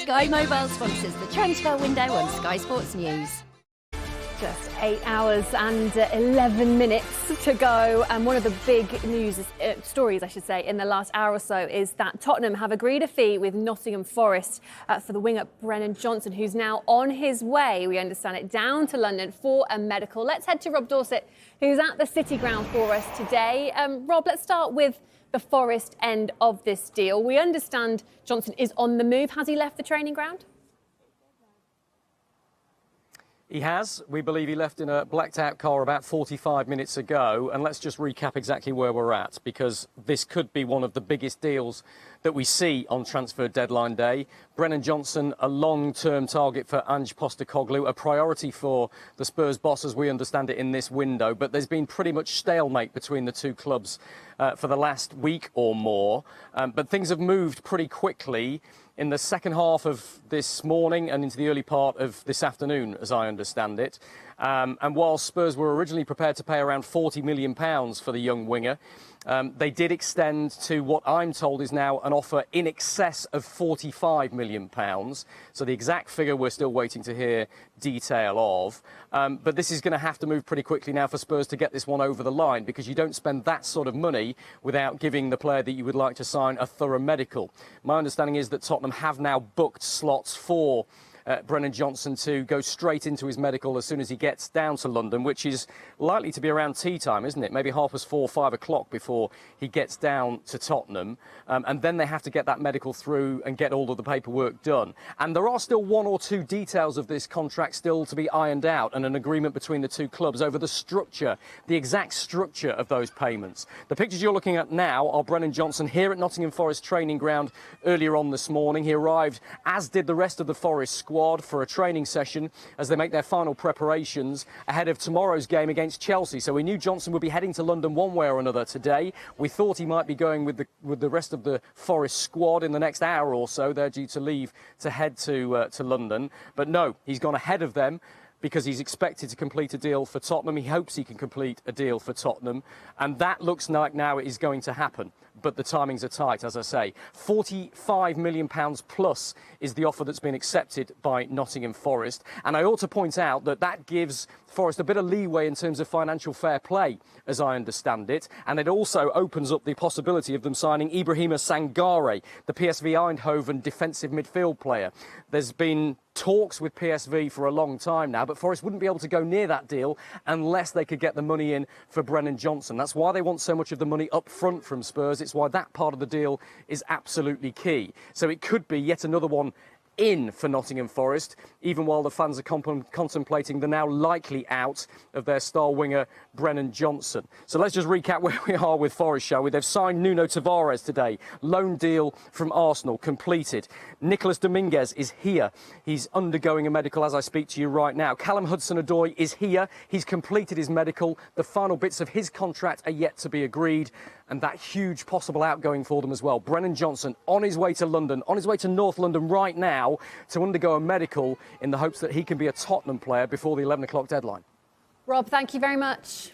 Sky Mobile sponsors the transfer window on Sky Sports News. Just 8 hours and 11 minutes to go, and one of the big stories, I should say, in the last hour or so is that Tottenham have agreed a fee with Nottingham Forest for the winger Brennan Johnson, who's now on his way, we understand it, down to London for a medical. Let's head to Rob Dorset, who's at the City Ground for us today. Rob, let's start with the Forest end of this deal. We understand Johnson is on the move. Has he left the training ground? He has. We believe he left in a blacked-out car about 45 minutes ago. And let's just recap exactly where we're at, because this could be one of the biggest deals that we see on transfer deadline day. Brennan Johnson, a long-term target for Ange Postecoglou, a priority for the Spurs boss as we understand it in this window. But there's been pretty much stalemate between the two clubs for the last week or more. But things have moved pretty quickly in the second half of this morning and into the early part of this afternoon, as I understand it. And while Spurs were originally prepared to pay around £40 million for the young winger, they did extend to what I'm told is now an offer in excess of £45 million. So the exact figure we're still waiting to hear detail of. But this is going to have to move pretty quickly now for Spurs to get this one over the line, because you don't spend that sort of money without giving the player that you would like to sign a thorough medical. My understanding is that Tottenham have now booked slots for Brennan Johnson to go straight into his medical as soon as he gets down to London, which is likely to be around tea time, isn't it? Maybe 4:30, 5 o'clock before he gets down to Tottenham. And then they have to get that medical through and get all of the paperwork done. And there are still one or two details of this contract still to be ironed out, and an agreement between the two clubs over the structure, the exact structure of those payments. The pictures you're looking at now are Brennan Johnson here at Nottingham Forest training ground earlier on this morning. He arrived, as did the rest of the Forest squad, for a training session as they make their final preparations ahead of tomorrow's game against Chelsea. So we knew Johnson would be heading to London one way or another today. We thought he might be going with the rest of the Forest squad in the next hour or so. They're due to leave to head to London. But no, he's gone ahead of them, because he's expected to complete a deal for Tottenham. He hopes he can complete a deal for Tottenham. And that looks like now it is going to happen. But the timings are tight, as I say. £45 million plus is the offer that's been accepted by Nottingham Forest. And I ought to point out that that gives Forest a bit of leeway in terms of financial fair play, as I understand it. And it also opens up the possibility of them signing Ibrahima Sangare, the PSV Eindhoven defensive midfield player. There's been talks with PSV for a long time now, but Forest wouldn't be able to go near that deal unless they could get the money in for Brennan Johnson. That's why they want so much of the money up front from Spurs. It's why that part of the deal is absolutely key. So it could be yet another one in for Nottingham Forest, even while the fans are contemplating the now likely out of their star winger Brennan Johnson. So let's just recap where we are with Forest, shall we? They've signed Nuno Tavares today. Loan deal from Arsenal completed. Nicolas Dominguez is here. He's undergoing a medical as I speak to you right now. Callum Hudson-Odoi is here. He's completed his medical. The final bits of his contract are yet to be agreed, and that huge possible outgoing for them as well. Brennan Johnson on his way to London, on his way to North London right now to undergo a medical in the hopes that he can be a Tottenham player before the 11 o'clock deadline. Rob, thank you very much.